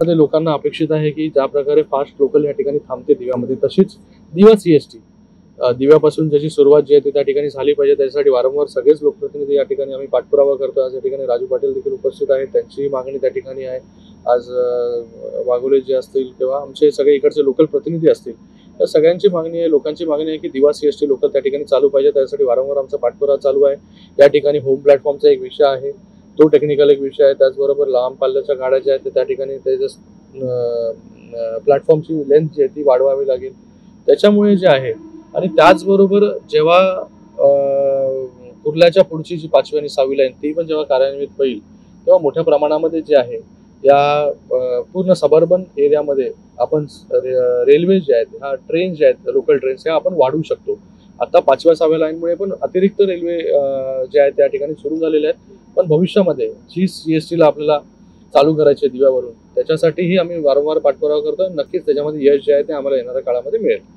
मध्ये लोकांना अपेक्षित आहे की ज्या प्रकारे फास्ट लोकल या ठिकाणी थांबते दिव्यामध्ये, तशीच दिवा CST दिव्यापासून ज्याची सुरुवात जी आहे ती त्या ठिकाणी झाली पाहिजे, त्यासाठी वारंवार सगळेच लोकप्रतिनिधी या ठिकाणी आम्ही पाठपुरावा करतो। आज या ठिकाणी राजू पाटील देखील उपस्थित आहेत, त्यांची मागणी त्या ठिकाणी आहे। आज वाघोले जे असतील किंवा आमचे सगळे इकडचे लोकल प्रतिनिधी असतील, तर सगळ्यांची मागणी आहे, लोकांची मागणी आहे की दिवा CST लोकल त्या ठिकाणी चालू पाहिजे। त्यासाठी वारंवार आमचा पाठपुरावा चालू आहे। या ठिकाणी होम प्लॅटफॉर्मचा एक विषय आहे, तो टेक्निकल एक विषय आहे। त्याचबरोबर लांब पल्ल्याच्या गाड्या ज्या आहेत त्या ठिकाणी प्लॅटफॉर्मची लेंथ जी आहे ती वाढवावी लागेल, त्याच्यामुळे जे आहे। आणि त्याचबरोबर जेव्हा कुर्ल्याच्या पुढची जी 5वी आणि 6वी लाईन ती पण जेव्हा कार्यान्वित होईल, तेव्हा मोठ्या प्रमाणामध्ये जे आहे या पूर्ण सबर्बन एरियामध्ये आपण रेल्वे जे आहेत, ह्या ट्रेन जे आहेत, लोकल ट्रेन्स ह्या आपण वाढवू शकतो। आता 5व्या 6व्या लाईनमुळे पण अतिरिक्त रेल्वे जे आहेत त्या ठिकाणी सुरू झालेले आहेत, पण भविष्यामध्ये जी CST ला आपल्याला चालू करायची दिव्यावरून, त्याच्यासाठीही आम्ही वारंवार पाठपुरावा करतो। नक्कीच त्याच्यामध्ये यश जे आहे ते आम्हाला येणाऱ्या काळामध्ये मिळेल।